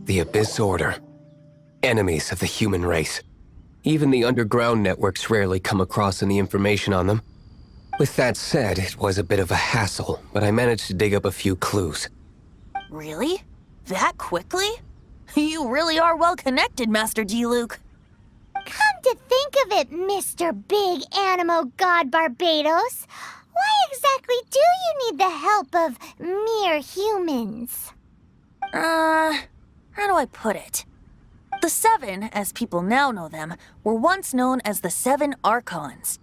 The Abyss Order. Enemies of the human race. Even the underground networks rarely come across any information on them. With that said, it was a bit of a hassle, but I managed to dig up a few clues. Really? That quickly? You really are well connected, Master Diluc. Come to think of it, Mr. Big Animo God Barbados, why exactly do you need the help of mere humans? How do I put it? The Seven, as people now know them, were once known as the Seven Archons.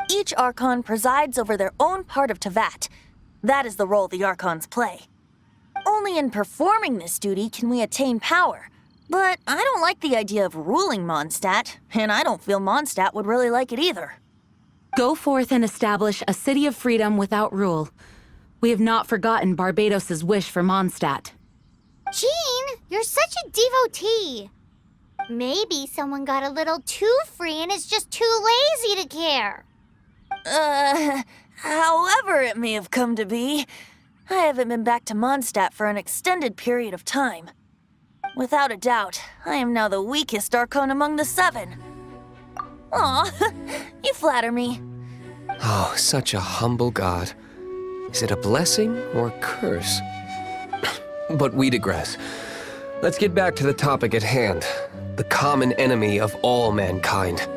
Each Archon presides over their own part of Teyvat. That is the role the Archons play. Only in performing this duty can we attain power. But I don't like the idea of ruling Mondstadt, and I don't feel Mondstadt would really like it either. Go forth and establish a city of freedom without rule. We have not forgotten Barbados' wish for Mondstadt. Jean, you're such a devotee. Maybe someone got a little too free and is just too lazy to care. However it may have come to be, I haven't been back to Mondstadt for an extended period of time. Without a doubt, I am now the weakest Archon among the Seven. Aw, you flatter me. Oh, such a humble god. Is it a blessing or a curse? But we digress. Let's get back to the topic at hand. The common enemy of all mankind.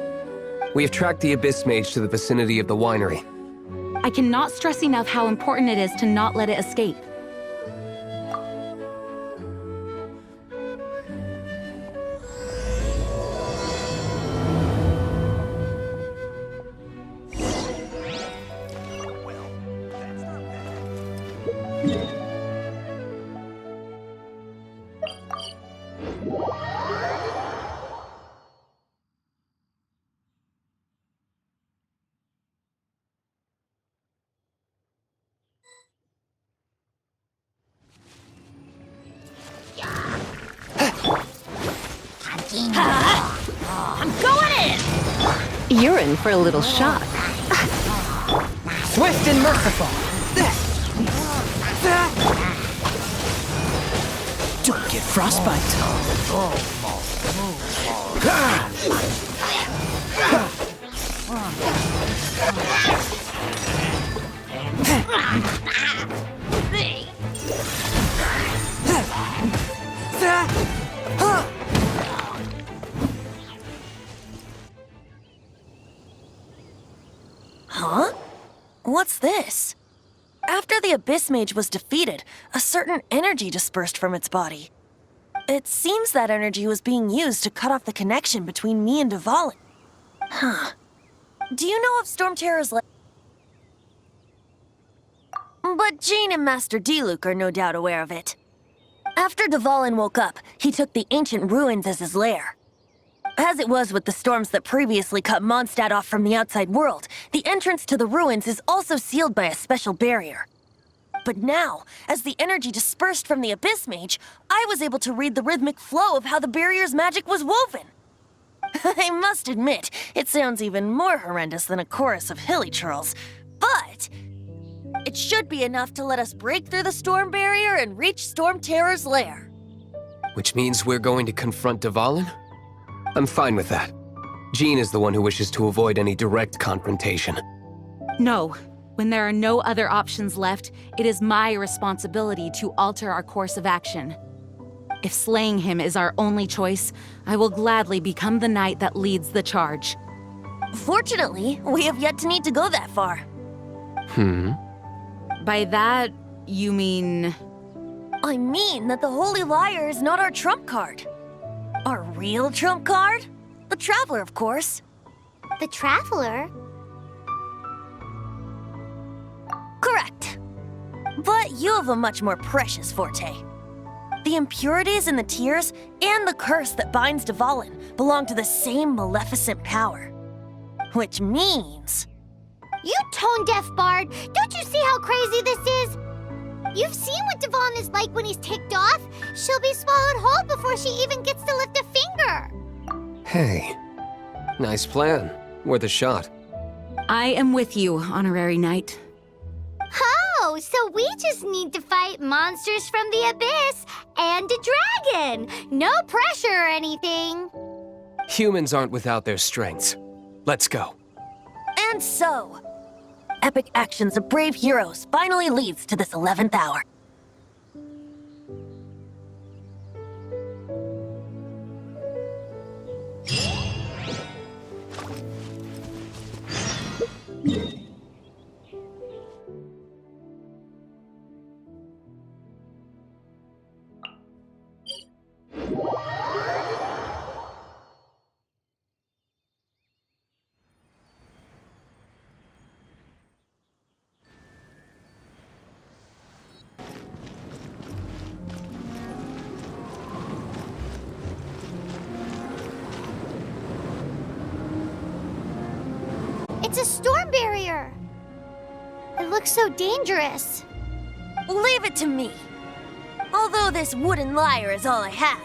We have tracked the Abyss Mage to the vicinity of the winery. I cannot stress enough how important it is to not let it escape. I'm going in! You're in for a little shock. Swift and merciful. Don't get frostbite. Huh? What's this? After the Abyss Mage was defeated, a certain energy dispersed from its body. It seems that energy was being used to cut off the connection between me and Dvalin. Huh. Do you know of Storm Terror's But Jean and Master Diluc are no doubt aware of it. After Dvalin woke up, he took the ancient ruins as his lair. As it was with the storms that previously cut Mondstadt off from the outside world, the entrance to the ruins is also sealed by a special barrier. But now, as the energy dispersed from the Abyss Mage, I was able to read the rhythmic flow of how the barrier's magic was woven. I must admit, it sounds even more horrendous than a chorus of hilly churls, but it should be enough to let us break through the storm barrier and reach Storm Terror's lair. Which means we're going to confront Dvalin? I'm fine with that. Jean is the one who wishes to avoid any direct confrontation. No. When there are no other options left, it is my responsibility to alter our course of action. If slaying him is our only choice, I will gladly become the knight that leads the charge. Fortunately, we have yet to need to go that far. By that, you mean... I mean that the Holy Liar is not our trump card. Our real trump card? The Traveler, of course. The Traveler? Correct. But you have a much more precious forte. The impurities in the tears and the curse that binds Dvalin belong to the same maleficent power. Which means... You tone-deaf bard! Don't you see how crazy this is? You've seen what Dvalin is like when he's ticked off. She'll be swallowed whole before she even gets to lift a finger. Hey, nice plan. Worth a shot. I am with you, Honorary Knight. Oh, Oh, so we just need to fight monsters from the abyss and a dragon. No pressure or anything. Humans aren't without their strengths. Let's go. And so, epic actions of brave heroes finally leads to this 11th hour. It's a storm barrier. It looks so dangerous. Leave it to me. Although this wooden lyre is all I have.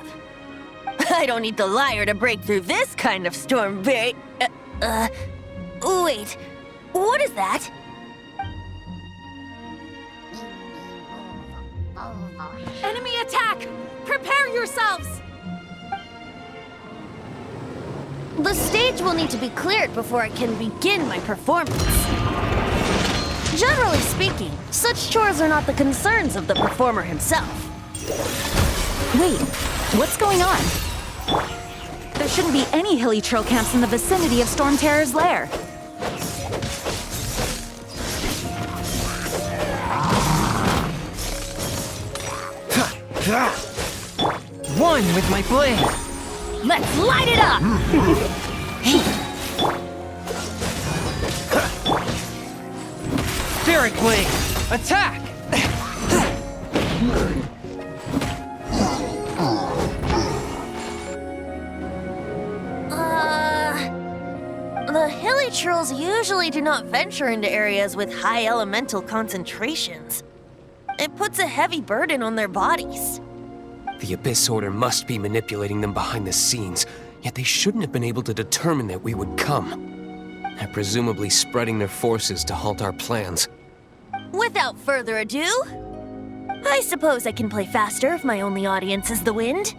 I don't need the lyre to break through this kind of storm wait, what is that? Enemy attack! Prepare yourselves! The stage will need to be cleared before I can begin my performance. Generally speaking, such chores are not the concerns of the performer himself. Wait, what's going on? There shouldn't be any hilly trail camps in the vicinity of Storm Terror's lair. One with my blade. Let's light it up! Spirit blade. Attack! The hilly trolls usually do not venture into areas with high elemental concentrations. It puts a heavy burden on their bodies. The Abyss Order must be manipulating them behind the scenes, yet they shouldn't have been able to determine that we would come. They're presumably spreading their forces to halt our plans. Without further ado, I suppose I can play faster if my only audience is the wind.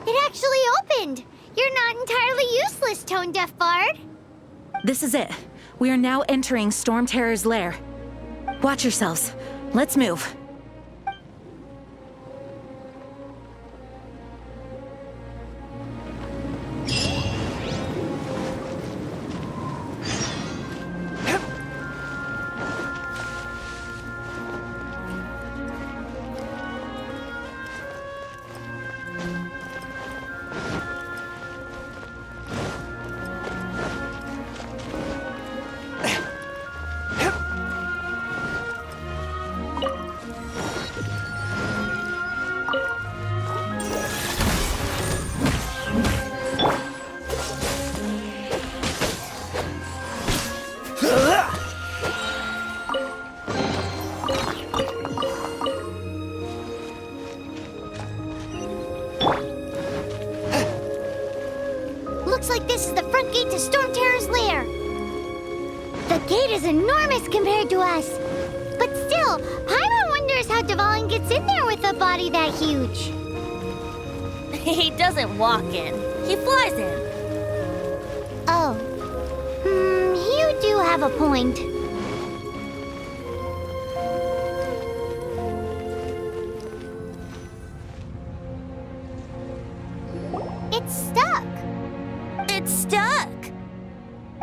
It actually opened. You're not entirely useless, Tone Deaf Bard. This is it. We are now entering Storm Terror's lair. Watch yourselves. Let's move. Looks like this is the front gate to Storm Terror's lair. The gate is enormous compared to us. But still, Paimon wonders how Dvalin gets in there with a body that huge. He doesn't walk in, he flies in. Oh. You do have a point. It's stuck. It's stuck.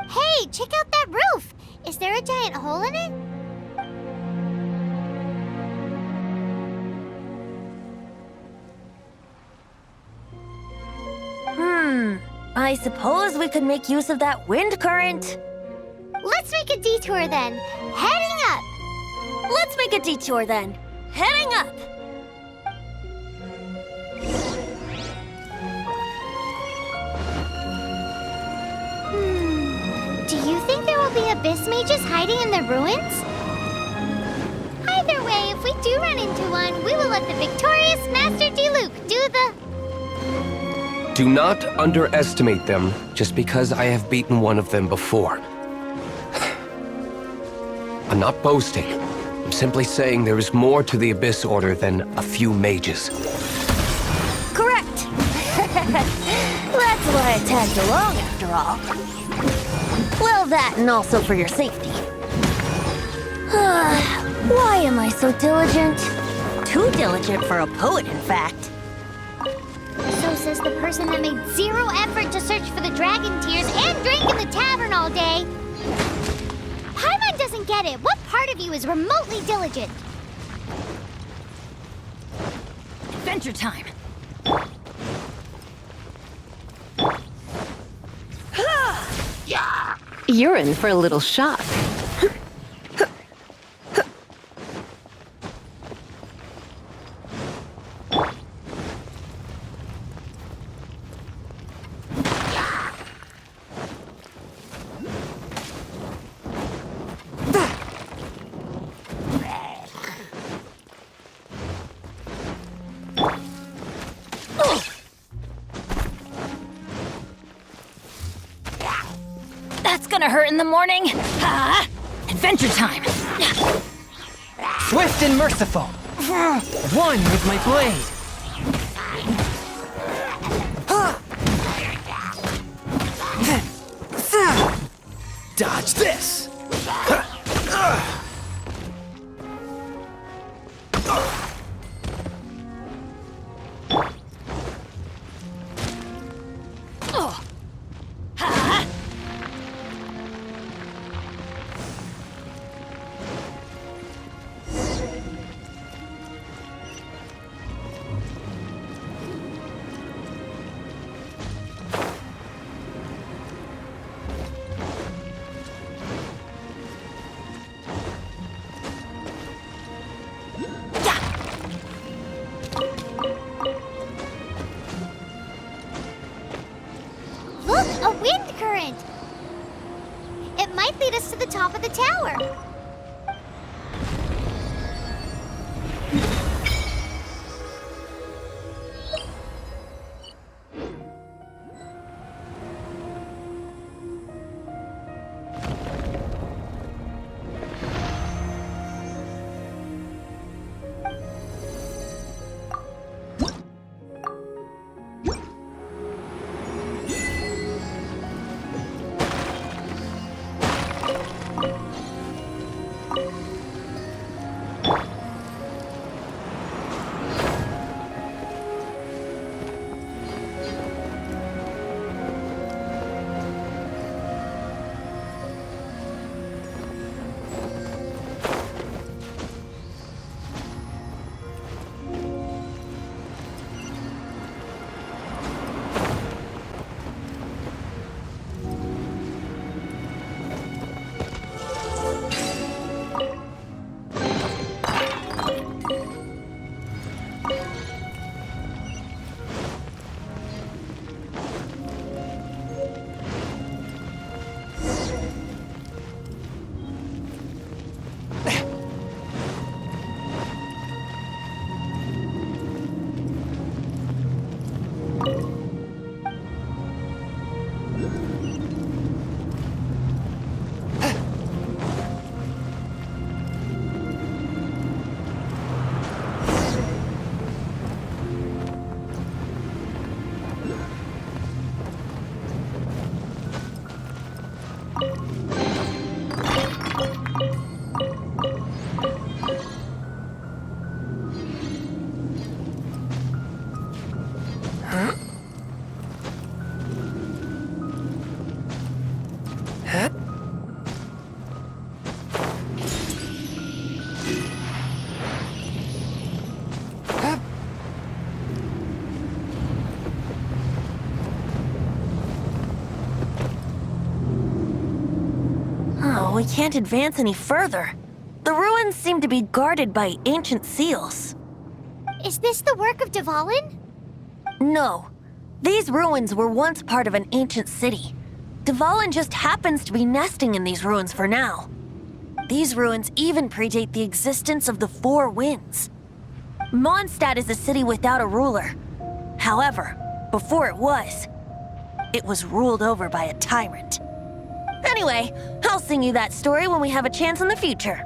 Hey, check out that roof. Is there a giant hole in it? I suppose we could make use of that wind current. Let's make a detour then. Heading up. Let's make a detour then. Heading up. Do you think there will be abyss mages hiding in the ruins? Either way, if we do run into one, we will let the victorious Master D Do not underestimate them just because I have beaten one of them before. I'm not boasting. I'm simply saying there is more to the Abyss Order than a few mages. Correct! That's why I tagged along after all. Well, that and also for your safety. Why am I so diligent? Too diligent for a poet, in fact. So says the person that made zero effort to search for the dragon tears and drink in the tavern all day. Paimon doesn't get it. What part of you is remotely diligent? Adventure time! You're in for a little shock. That's gonna hurt in the morning! Adventure time! Swift and merciful. One with my blade. Dodge this. Look, a wind current! It might lead us to the top of the tower. We can't advance any further. The ruins seem to be guarded by ancient seals. Is this the work of Dvalin? No. These ruins were once part of an ancient city. Dvalin just happens to be nesting in these ruins for now. These ruins even predate the existence of the Four Winds. Mondstadt is a city without a ruler. However, before it was. It was ruled over by a tyrant. Anyway, I'll sing you that story when we have a chance in the future.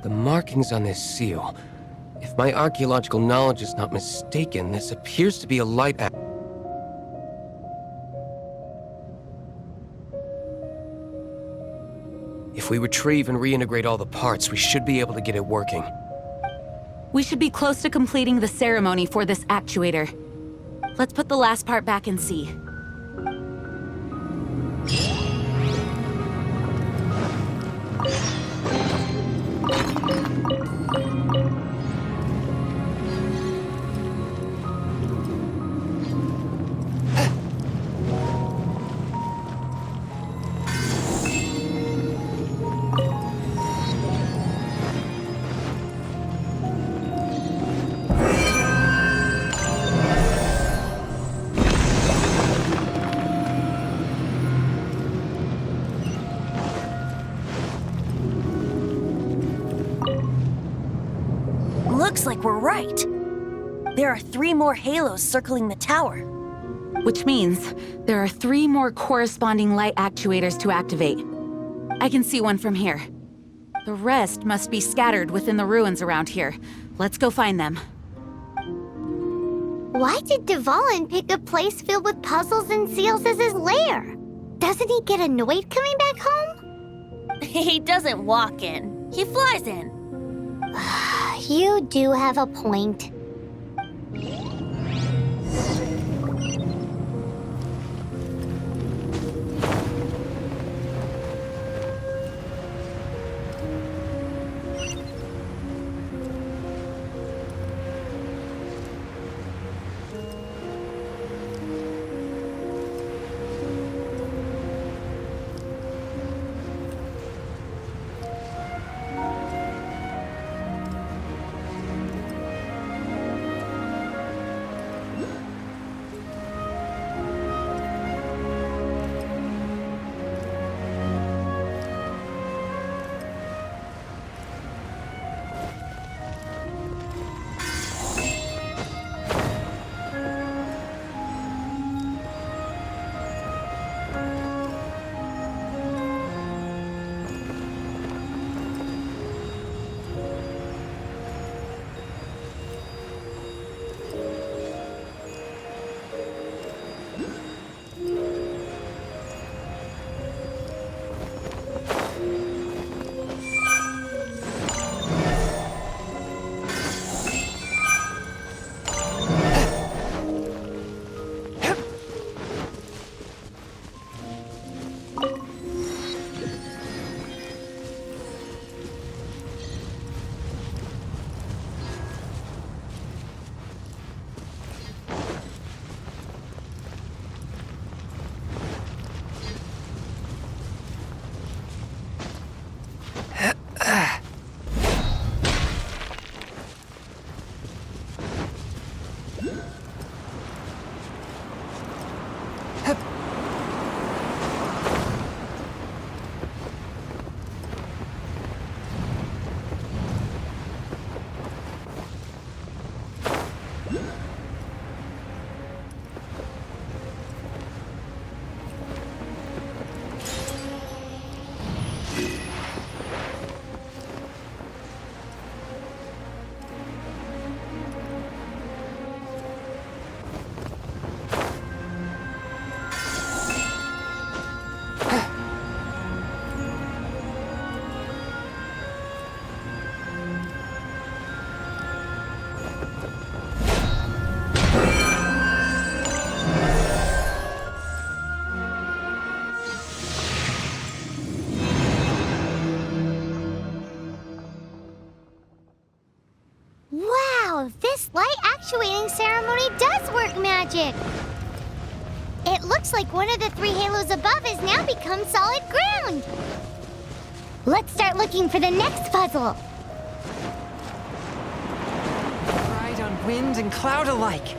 The markings on this seal. If my archaeological knowledge is not mistaken, this appears to be a light act. If we retrieve and reintegrate all the parts, we should be able to get it working. We should be close to completing the ceremony for this actuator. Let's put the last part back and see. Looks like we're right. There are 3 more halos circling the tower. Which means there are 3 more corresponding light actuators to activate. I can see one from here. The rest must be scattered within the ruins around here. Let's go find them. Why did Dvalin pick a place filled with puzzles and seals as his lair? Doesn't he get annoyed coming back home? He doesn't walk in. He flies in. You do have a point. This light actuating ceremony does work magic! It looks like one of the 3 halos above has now become solid ground! Let's start looking for the next puzzle! Ride on wind and cloud alike.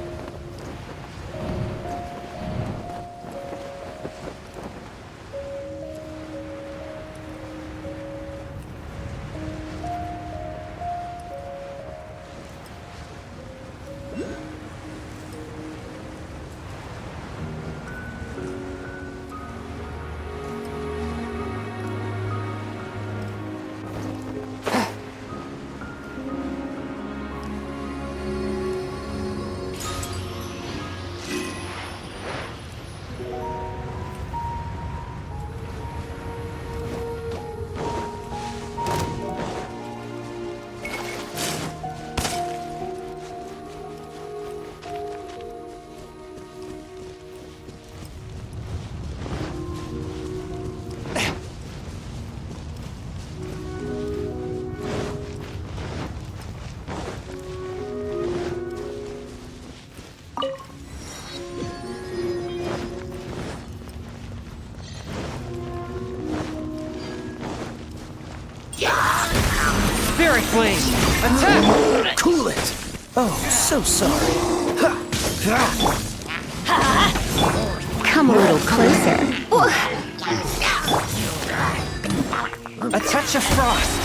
blade! Attack! Cool it! Oh, so sorry. Come a little closer. A touch of frost!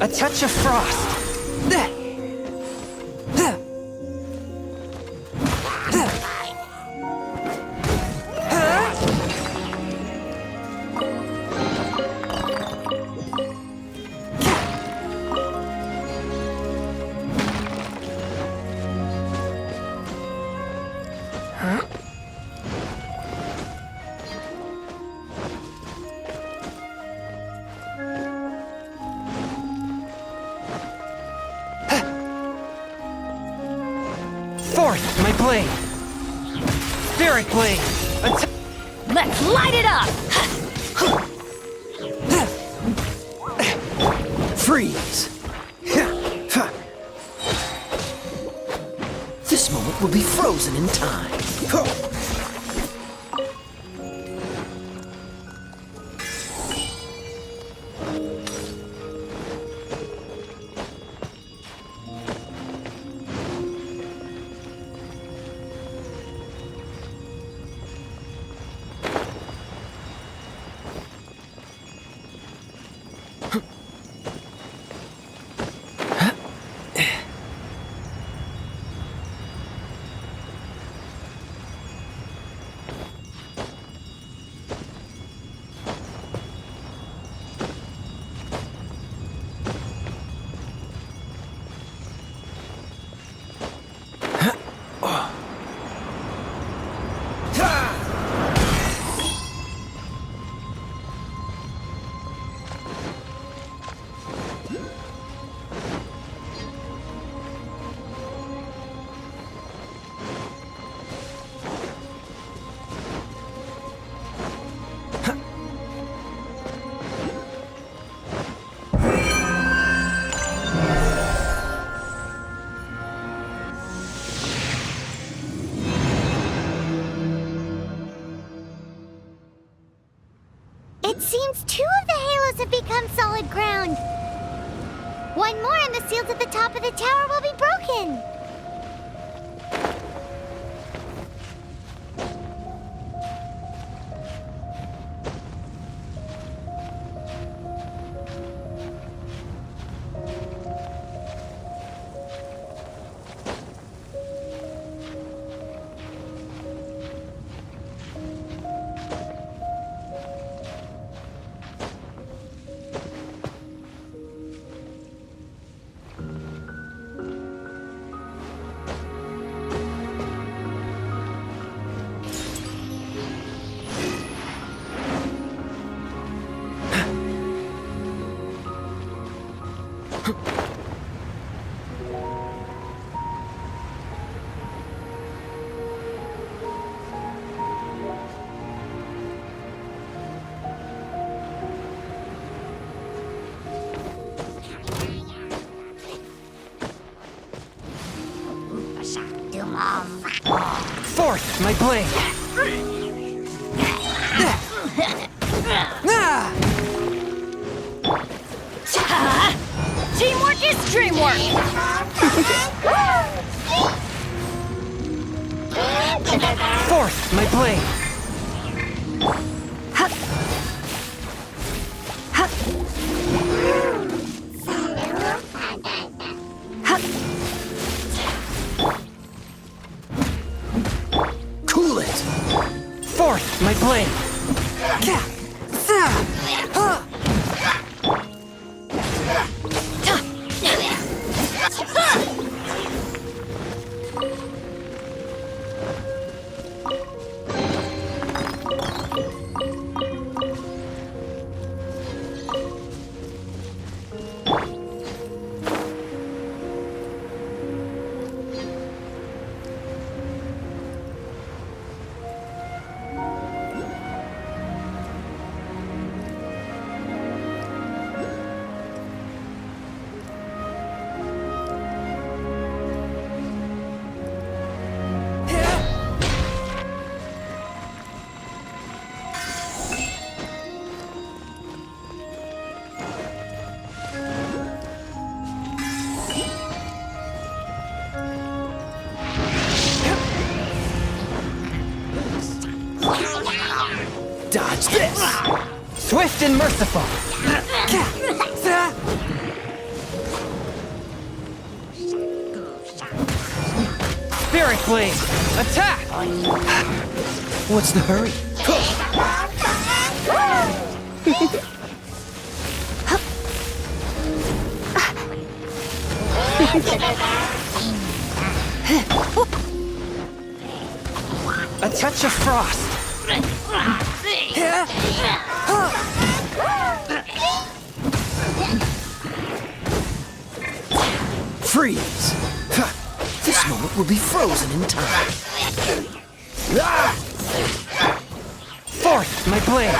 A touch of frost! Fourth, my blade! Spirit blade! Let's light it up! Freeze! This moment will be frozen in time. It seems 2 of the halos have become solid ground. 1 more and the seals at the top of the tower will be broken. Fourth, my blade! Teamwork is dreamwork! Fourth, my blade! Cool it! Fourth, my blade! Swift and merciful. Spirit Blade, attack! What's the hurry? A touch of frost. Freeze! This moment will be frozen in time. Forth, my blade!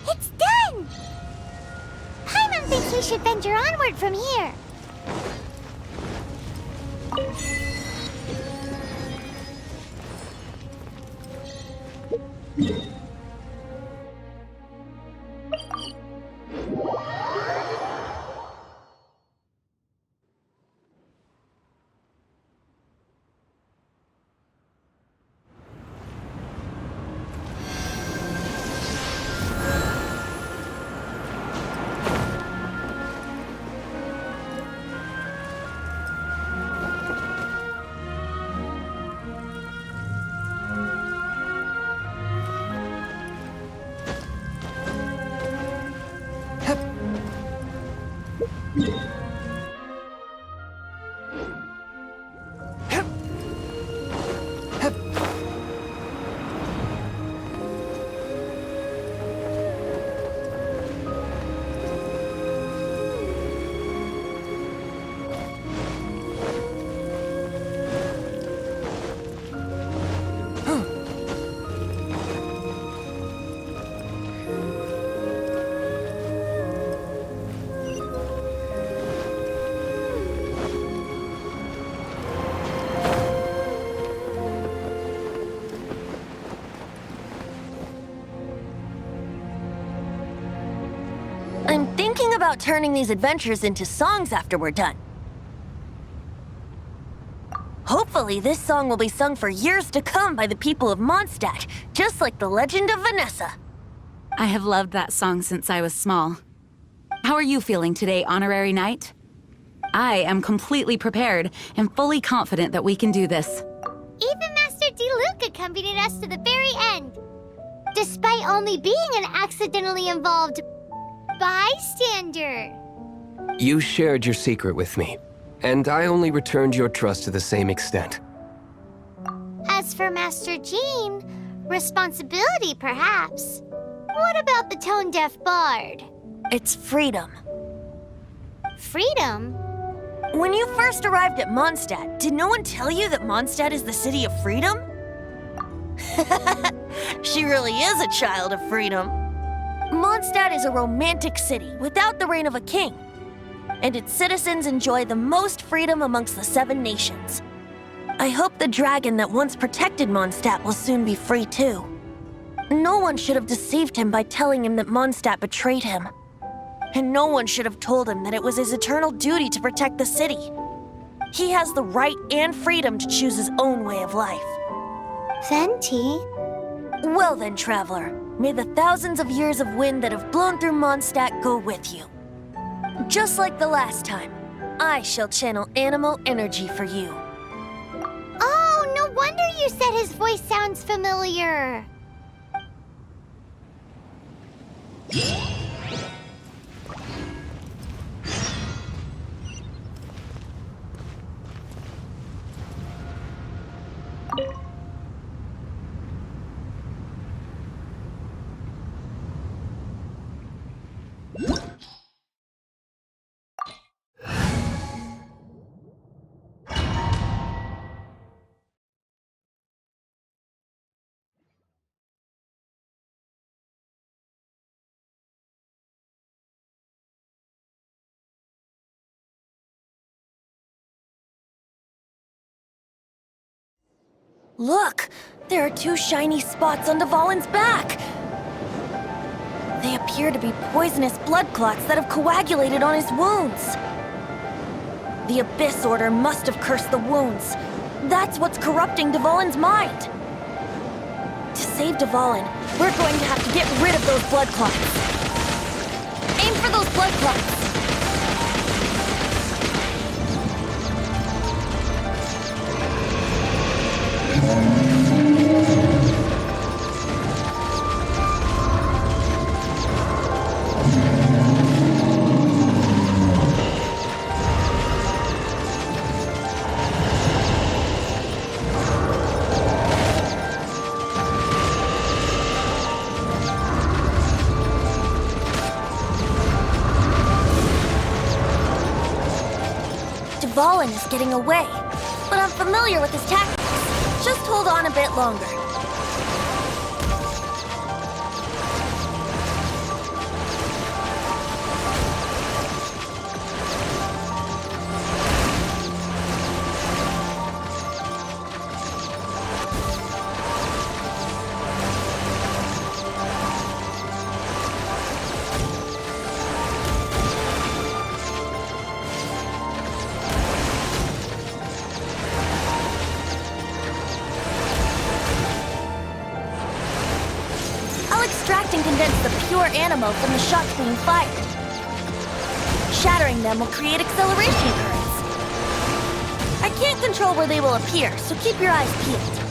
It's done! Paimon thinks we should venture onward from here. I'm thinking about turning these adventures into songs after we're done. Hopefully, this song will be sung for years to come by the people of Mondstadt, just like the legend of Vanessa. I have loved that song since I was small. How are you feeling today, Honorary Knight? I am completely prepared and fully confident that we can do this. Even Master Diluc accompanied us to the very end, despite only being an accidentally involved bystander. You shared your secret with me, and I only returned your trust to the same extent. As for Master Jean, responsibility perhaps. What about the tone-deaf bard? It's freedom. Freedom? When you first arrived at Mondstadt, did no one tell you that Mondstadt is the city of freedom? She really is a child of freedom. Mondstadt is a romantic city without the reign of a king, and its citizens enjoy the most freedom amongst the 7 nations. I hope the dragon that once protected Mondstadt will soon be free too. No one should have deceived him by telling him that Mondstadt betrayed him. And no one should have told him that it was his eternal duty to protect the city. He has the right and freedom to choose his own way of life. Venti? Well then, traveler, may the thousands of years of wind that have blown through Mondstadt go with you. Just like the last time, I shall channel animal energy for you. Oh, no wonder you said his voice sounds familiar. Look! There are two shiny spots on Dvalin's back! They appear to be poisonous blood clots that have coagulated on his wounds. The Abyss Order must have cursed the wounds. That's what's corrupting Dvalin's mind. To save Dvalin, we're going to have to get rid of those blood clots. Aim for those blood clots! Dvalin is getting away, but I'm familiar with his tactics. Just hold on a bit longer. Extract and condense the pure animo from the shots being fired. Shattering them will create acceleration currents. I can't control where they will appear, so keep your eyes peeled.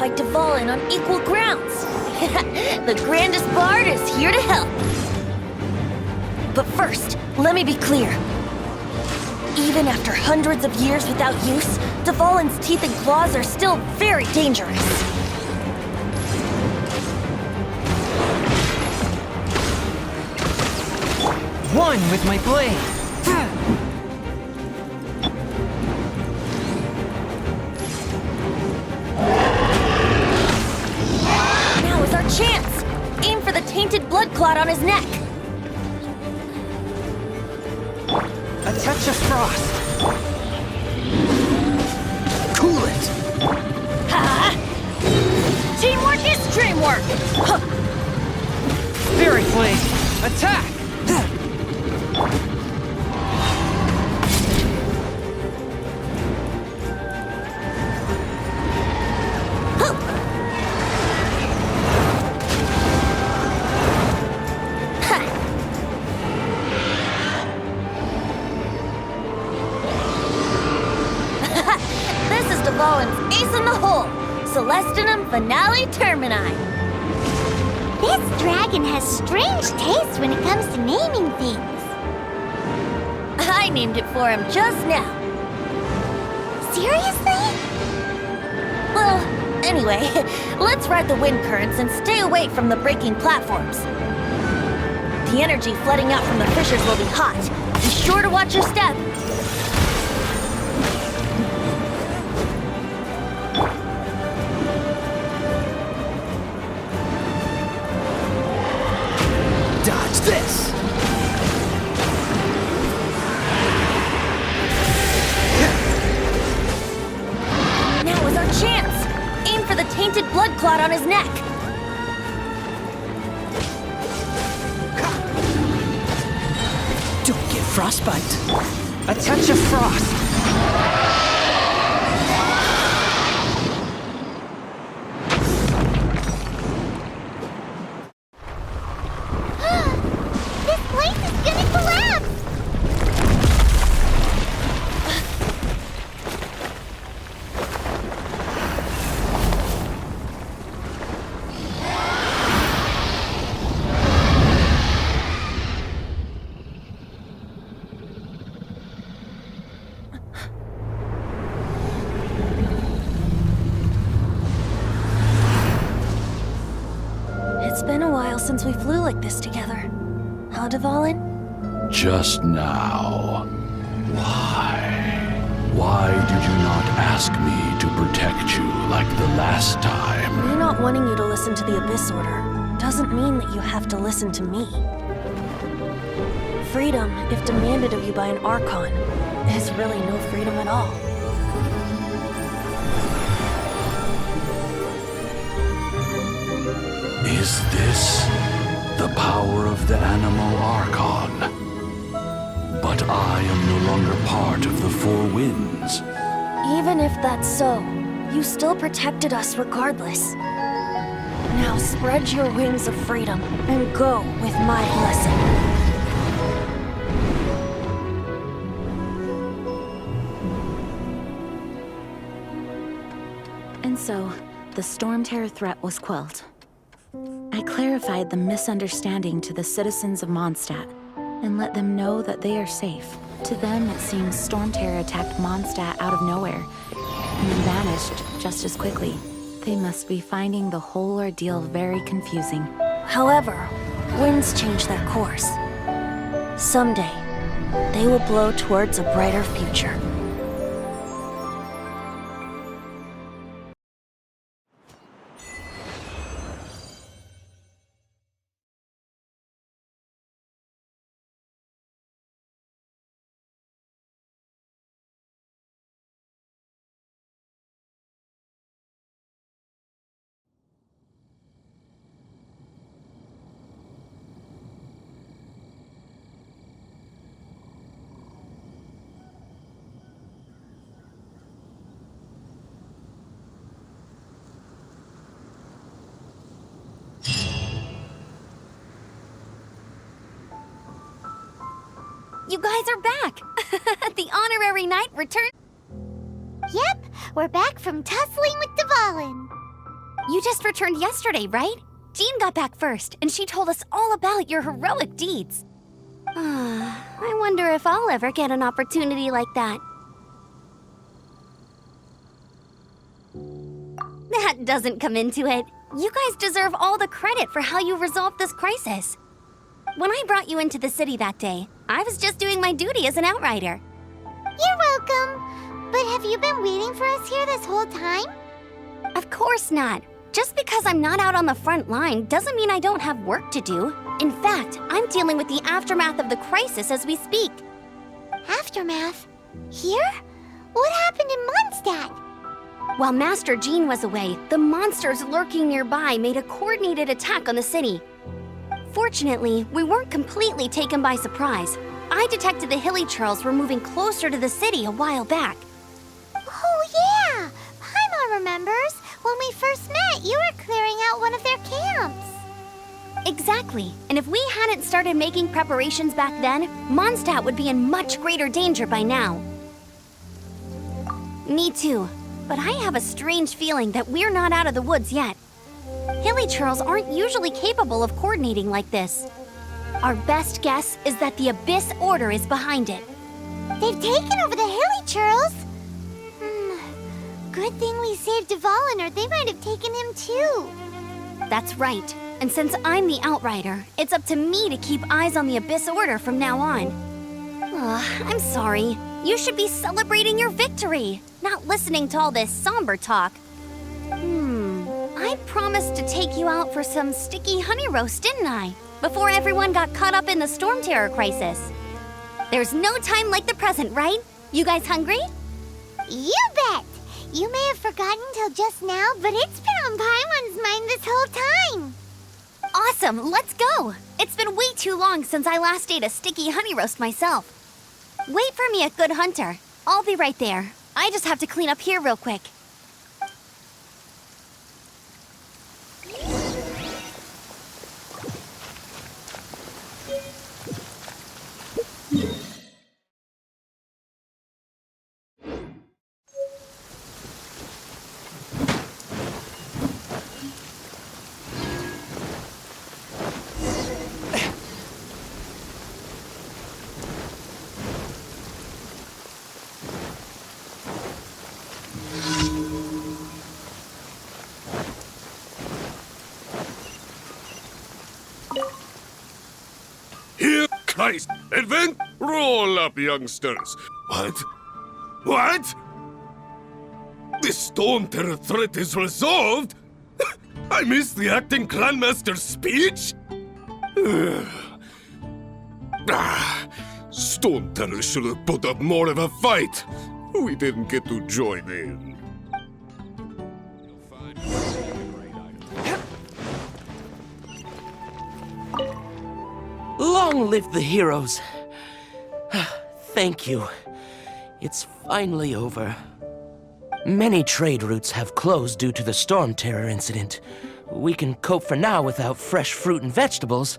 fight Dvalin on equal grounds. The grandest bard is here to help. But first, let me be clear. Even after hundreds of years without use, Dvalin's teeth and claws are still very dangerous. One with my blade. Now is our chance! Aim for the tainted blood clot on his neck. A touch of frost. Cool it. Ha! Teamwork is dreamwork! Huh. Spirit blade. Attack. This is Dvalin's ace in the hole! Celestinum Finale Termini! This dragon has strange taste when it comes to naming things. I named it for him just now. Seriously? Well, anyway, let's ride the wind currents and stay away from the breaking platforms. The energy flooding out from the fissures will be hot. Be sure to watch your step. Dodge this. Now is our chance! Aim for the tainted blood clot on his neck. Don't get frostbite. A touch of frost. This place is gonna collapse! It's been a while since we flew like this together. Huh, Dvalin? Just now. Why? Why did you not ask me to protect you like the last time? Me not wanting you to listen to the Abyss Order doesn't mean that you have to listen to me. Freedom, if demanded of you by an Archon, is really no freedom at all. Is this the power of the Animal Archon? But I am no longer part of the Four Winds. Even if that's so, you still protected us regardless. Now spread your wings of freedom and go with my blessing. And so, the Storm Terror threat was quelled. I clarified the misunderstanding to the citizens of Mondstadt and let them know that they are safe. To them, it seems Storm Terror attacked Mondstadt out of nowhere and then vanished just as quickly. They must be finding the whole ordeal very confusing. However, winds change their course. Someday, they will blow towards a brighter future. You guys are back! The honorary knight returned. Yep, we're back from tussling with Dvalin. You just returned yesterday, right? Jean got back first, and she told us all about your heroic deeds. I wonder if I'll ever get an opportunity like that. That doesn't come into it. You guys deserve all the credit for how you resolved this crisis. When I brought you into the city that day, I was just doing my duty as an outrider. You're welcome. But have you been waiting for us here this whole time? Of course not. Just because I'm not out on the front line doesn't mean I don't have work to do. In fact, I'm dealing with the aftermath of the crisis as we speak. Aftermath? Here? What happened in Mondstadt? While Master Jean was away, the monsters lurking nearby made a coordinated attack on the city. Fortunately, we weren't completely taken by surprise. I detected the Hilly Churls were moving closer to the city a while back. Oh yeah! Paimon remembers. When we first met, you were clearing out one of their camps. Exactly. And if we hadn't started making preparations back then, Mondstadt would be in much greater danger by now. Me too. But I have a strange feeling that we're not out of the woods yet. Hilly Churls aren't usually capable of coordinating like this. Our best guess is that the Abyss Order is behind it. They've taken over the Hilly Churls. Good thing we saved Dvalin, or they might have taken him too. That's right. And since I'm the Outrider, it's up to me to keep eyes on the Abyss Order from now on. I'm sorry. You should be celebrating your victory, not listening to all this somber talk. I promised to take you out for some sticky honey roast, didn't I? Before everyone got caught up in the Storm Terror crisis. There's no time like the present, right? You guys hungry? You bet! You may have forgotten till just now, but it's been on Paimon's mind this whole time. Awesome, let's go! It's been way too long since I last ate a sticky honey roast myself. Wait for me at Good Hunter. I'll be right there. I just have to clean up here real quick. Here, Christ! Advent! Roll up, youngsters! What? What? The Storm Terror threat is resolved? I missed the acting clanmaster's speech? Storm Terror should have put up more of a fight. We didn't get to join in. Long live the heroes. Thank you. It's finally over. Many trade routes have closed due to the Storm Terror incident. We can cope for now without fresh fruit and vegetables.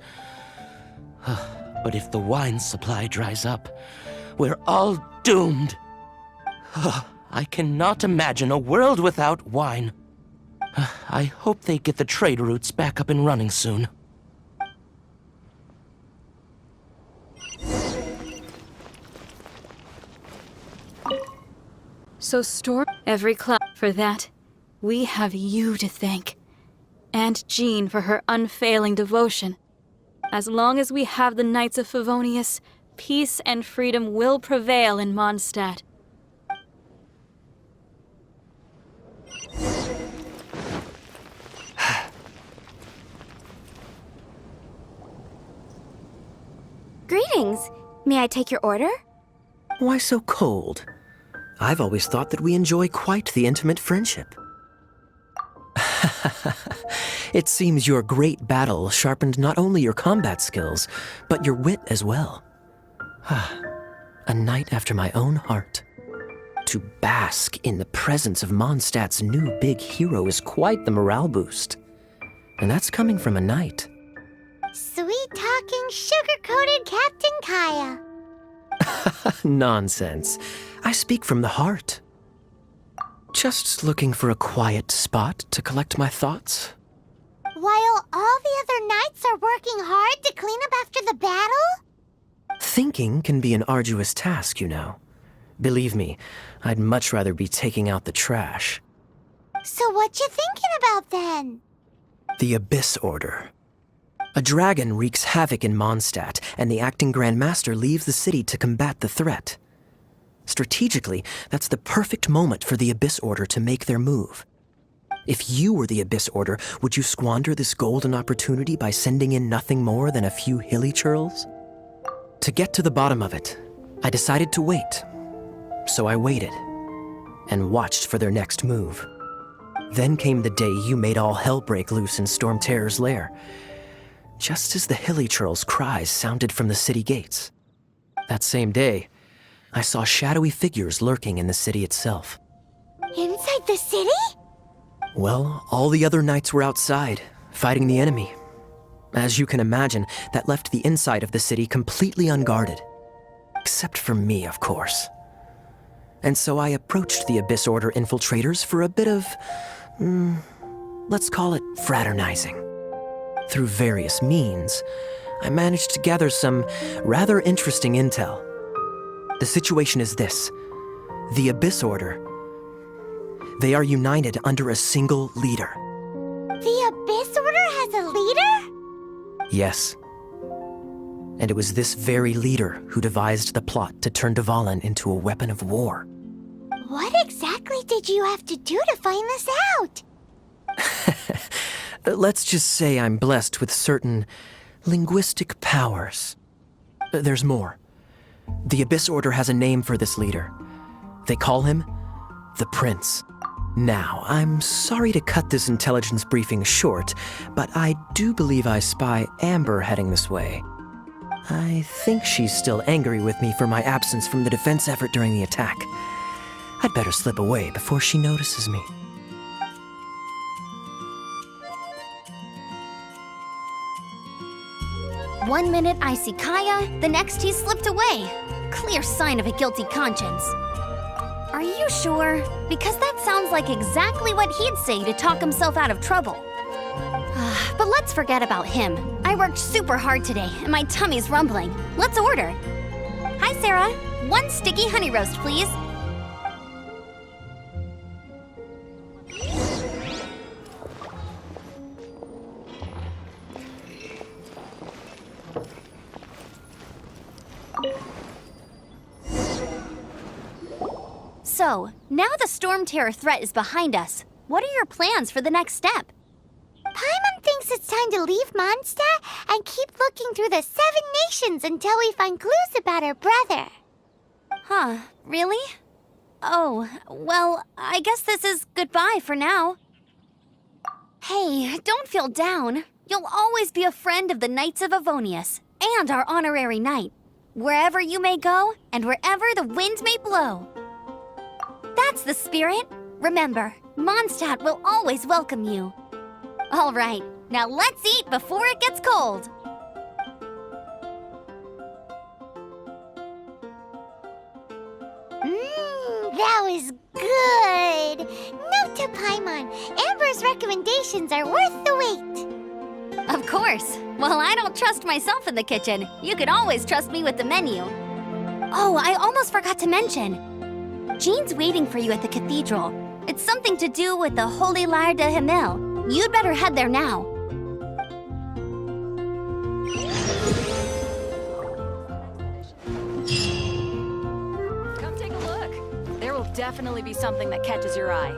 But if the wine supply dries up, we're all doomed. I cannot imagine a world without wine. I hope they get the trade routes back up and running soon. So Storm, every cloud for that. We have you to thank. And Jean for her unfailing devotion. As long as we have the Knights of Favonius, peace and freedom will prevail in Mondstadt. Greetings. May I take your order? Why so cold? I've always thought that we enjoy quite the intimate friendship. It seems your great battle sharpened not only your combat skills, but your wit as well. A knight after my own heart. To bask in the presence of Mondstadt's new big hero is quite the morale boost. And that's coming from a knight. Sweet-talking, sugar-coated Captain Kaya. Nonsense. I speak from the heart. Just looking for a quiet spot to collect my thoughts. While all the other knights are working hard to clean up after the battle? Thinking can be an arduous task, you know. Believe me, I'd much rather be taking out the trash. So what you thinking about then? The Abyss Order. A dragon wreaks havoc in Mondstadt, and the acting Grand Master leaves the city to combat the threat. Strategically, that's the perfect moment for the Abyss Order to make their move. If you were the Abyss Order, would you squander this golden opportunity by sending in nothing more than a few hilly churls? To get to the bottom of it, I decided to wait. So I waited, and watched for their next move. Then came the day you made all hell break loose in Storm Terror's lair, just as the hilly churl's cries sounded from the city gates. That same day, I saw shadowy figures lurking in the city itself. Inside the city? Well, all the other knights were outside, fighting the enemy. As you can imagine, that left the inside of the city completely unguarded. Except for me, of course. And so I approached the Abyss Order infiltrators for a bit of, let's call it fraternizing. Through various means, I managed to gather some rather interesting intel. The situation is this. The Abyss Order, they are united under a single leader. The Abyss Order has a leader? Yes. And it was this very leader who devised the plot to turn Dvalin into a weapon of war. What exactly did you have to do to find this out? Let's just say I'm blessed with certain linguistic powers. There's more. The Abyss Order has a name for this leader. They call him the Prince. Now, I'm sorry to cut this intelligence briefing short, but I do believe I spy Amber heading this way. I think she's still angry with me for my absence from the defense effort during the attack. I'd better slip away before she notices me. One minute I see Kaya, the next he's slipped away. Clear sign of a guilty conscience. Are you sure? Because that sounds like exactly what he'd say to talk himself out of trouble. But let's forget about him. I worked super hard today, and my tummy's rumbling. Let's order. Hi, Sarah. 1 sticky honey roast, please. So, now the Storm Terror threat is behind us. What are your plans for the next step? Paimon thinks it's time to leave Mondstadt and keep looking through the 7 nations until we find clues about her brother. Huh, really? Oh, well, I guess this is goodbye for now. Hey, don't feel down. You'll always be a friend of the Knights of Avonius, and our honorary knight. Wherever you may go, and wherever the wind may blow. That's the spirit. Remember, Mondstadt will always welcome you. All right, now let's eat before it gets cold. That was good. Note to Paimon, Amber's recommendations are worth the wait. Of course. Well, I don't trust myself in the kitchen. You can always trust me with the menu. Oh, I almost forgot to mention. Jean's waiting for you at the cathedral. It's something to do with the Holy Lyre de Himmel. You'd better head there now. Come take a look. There will definitely be something that catches your eye.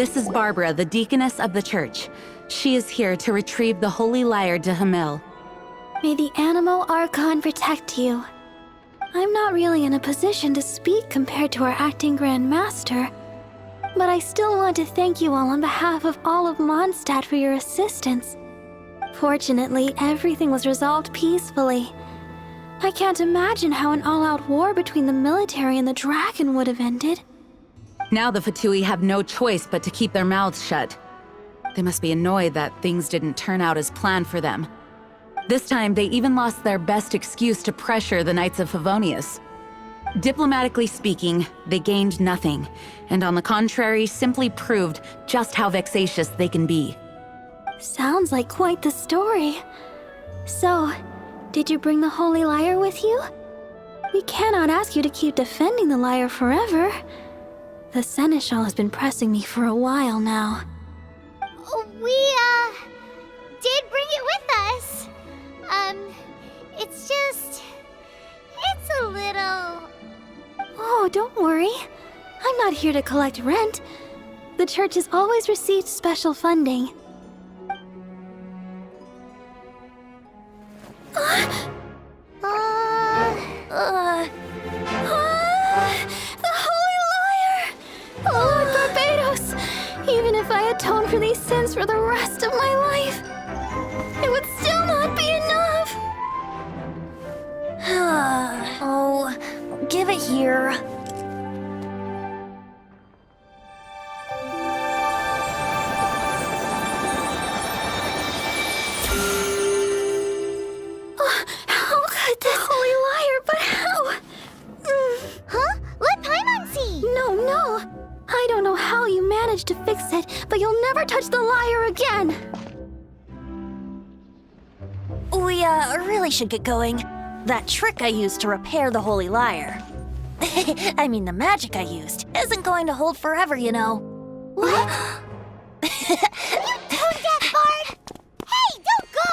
This is Barbara, the deaconess of the church. She is here to retrieve the holy lyre de Hamil. May the Animo Archon protect you. I'm not really in a position to speak compared to our acting Grand Master, but I still want to thank you all on behalf of all of Mondstadt for your assistance. Fortunately, everything was resolved peacefully. I can't imagine how an all-out war between the military and the dragon would have ended. Now the Fatui have no choice but to keep their mouths shut. They must be annoyed that things didn't turn out as planned for them. This time, they even lost their best excuse to pressure the Knights of Favonius. Diplomatically speaking, they gained nothing, and on the contrary, simply proved just how vexatious they can be. Sounds like quite the story. So, did you bring the Holy Lyre with you? We cannot ask you to keep defending the lyre forever. The Seneschal has been pressing me for a while now. We, did bring it with us. It's a little... Oh, don't worry. I'm not here to collect rent. The church has always received special funding. The Holy Lyre! Lord Barbados! Even if I atone for these sins for the rest of my life, it would still not be enough! Oh, give it here. How could this Holy Lyre, but how? Huh? Let Paimon see! No. I don't know how you managed to fix it, but you'll never touch the lyre again! We, really should get going. That trick I used to repair the Holy Lyre. I mean, the magic I used isn't going to hold forever, you know. What? You tone-deaf bard! Hey, don't go!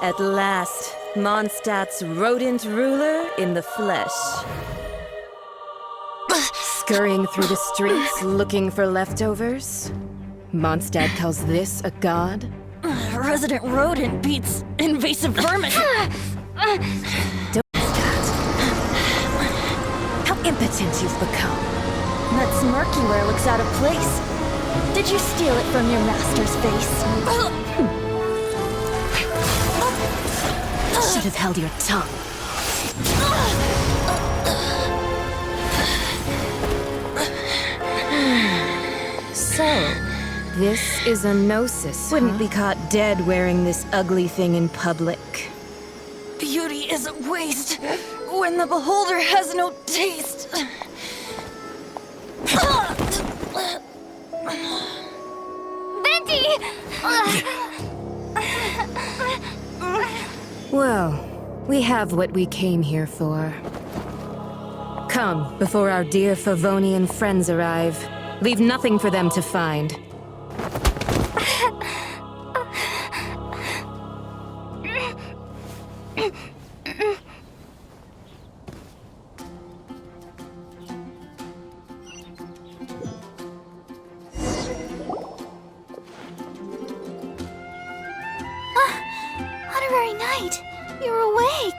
At last, Mondstadt's rodent ruler in the flesh. Scurrying through the streets looking for leftovers? Mondstadt calls this a god? Resident rodent beats invasive vermin. How impotent you've become. That smirk you wear looks out of place. Did you steal it from your master's face? Should have held your tongue. So, this is a gnosis. Wouldn't be caught dead wearing this ugly thing in public. Beauty is a waste when the beholder has no taste. Venti! Well, we have what we came here for. Come, before our dear Favonian friends arrive. Leave nothing for them to find. Honorary Knight, you're awake.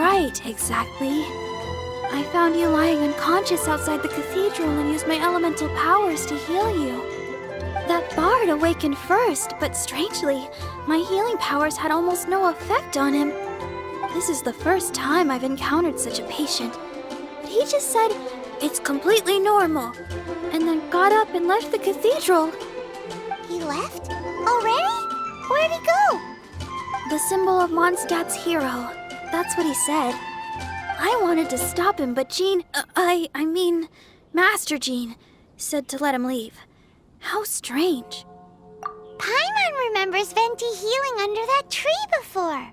Right, exactly. I found you lying unconscious outside the cathedral and used my elemental powers to heal you. That bard awakened first, but strangely, my healing powers had almost no effect on him. This is the first time I've encountered such a patient. But he just said, it's completely normal, and then got up and left the cathedral. He left? Already? Where'd he go? The symbol of Mondstadt's hero. That's what he said. I wanted to stop him, but Jean, I mean, Master Jean, said to let him leave. How strange. Paimon remembers Venti healing under that tree before.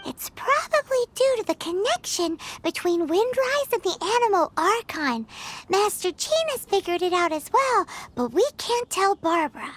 It's probably due to the connection between Windrise and the Animal Archon. Master Jean has figured it out as well, but we can't tell Barbara.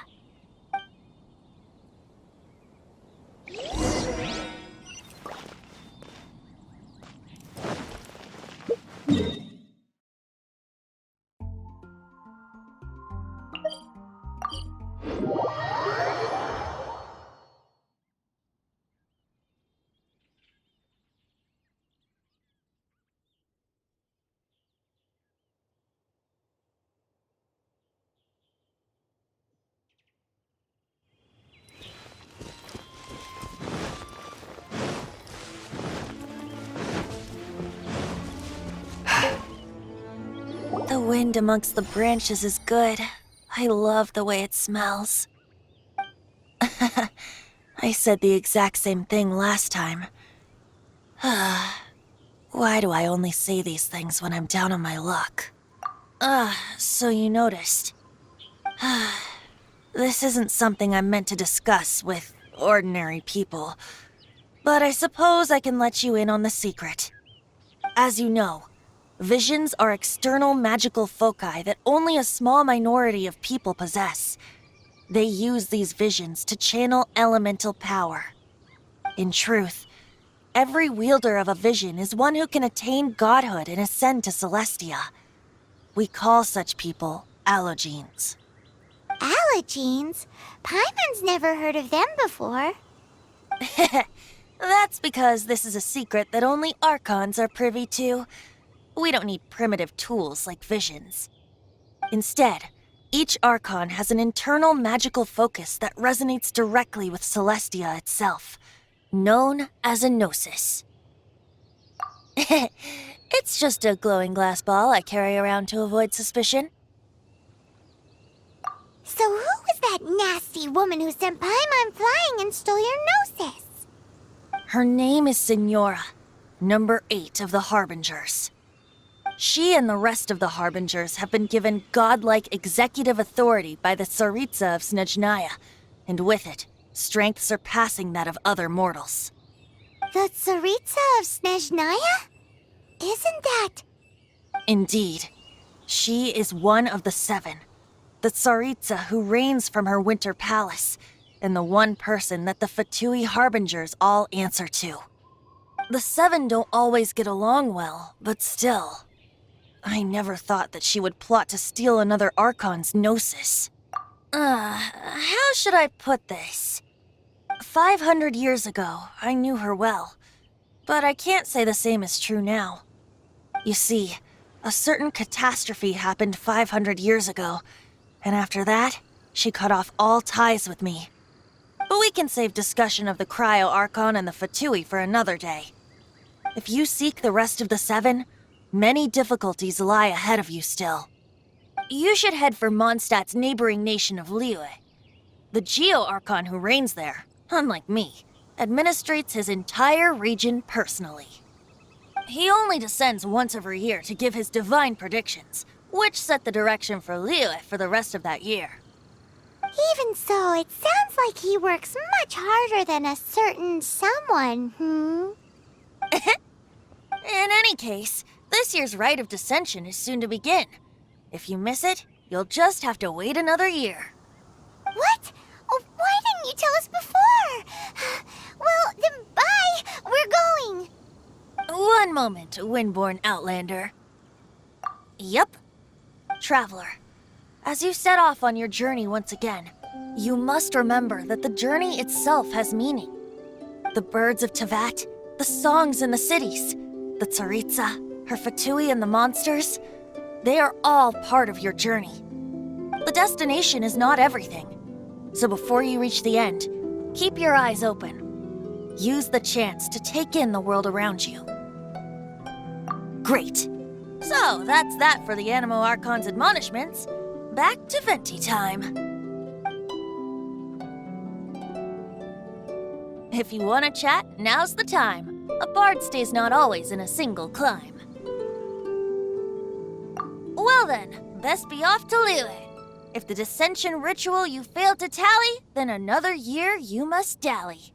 The wind amongst the branches is good. I love the way it smells. I said the exact same thing last time. Why do I only say these things when I'm down on my luck? So you noticed. This isn't something I'm meant to discuss with ordinary people, but I suppose I can let you in on the secret. As you know, visions are external magical foci that only a small minority of people possess. They use these visions to channel elemental power. In truth, every wielder of a vision is one who can attain godhood and ascend to Celestia. We call such people allogenes. Allogenes? Paimon's never heard of them before. That's because this is a secret that only Archons are privy to. We don't need primitive tools like visions. Instead, each Archon has an internal magical focus that resonates directly with Celestia itself, known as a gnosis. It's just a glowing glass ball I carry around to avoid suspicion. So who was that nasty woman who sent Paimon flying and stole your gnosis? Her name is Signora, number 8 of the Harbingers. She and the rest of the Harbingers have been given godlike executive authority by the Tsaritsa of Snezhnaya, and with it, strength surpassing that of other mortals. The Tsaritsa of Snezhnaya? Isn't that... Indeed. She is one of the 7, the Tsaritsa who reigns from her winter palace, and the one person that the Fatui Harbingers all answer to. The 7 don't always get along well, but still... I never thought that she would plot to steal another Archon's gnosis. How should I put this? 500 years ago, I knew her well, but I can't say the same is true now. You see, a certain catastrophe happened 500 years ago, and after that, she cut off all ties with me. But we can save discussion of the Cryo Archon and the Fatui for another day. If you seek the rest of the 7, many difficulties lie ahead of you still. You should head for Mondstadt's neighboring nation of Liyue. The Geo-Archon who reigns there, unlike me, administrates his entire region personally. He only descends once every year to give his divine predictions, which set the direction for Liyue for the rest of that year. Even so, it sounds like he works much harder than a certain someone, In any case, this year's Rite of Descension is soon to begin. If you miss it, you'll just have to wait another year. What? Oh, why didn't you tell us before? Well, then bye! We're going! One moment, Windborn Outlander. Yup. Traveler, as you set off on your journey once again, you must remember that the journey itself has meaning. The birds of Tevat, The songs in the cities, the Tsaritsa, her Fatui and the monsters, they are all part of your journey. The destination is not everything. So before you reach the end, keep your eyes open. Use the chance to take in the world around you. Great. So, that's that for the Animo Archon's admonishments. Back to Venti time. If you want to chat, now's the time. A bard stays not always in a single climb. Well then, best be off to Liyue. If the dissension ritual you failed to tally, then another year you must dally.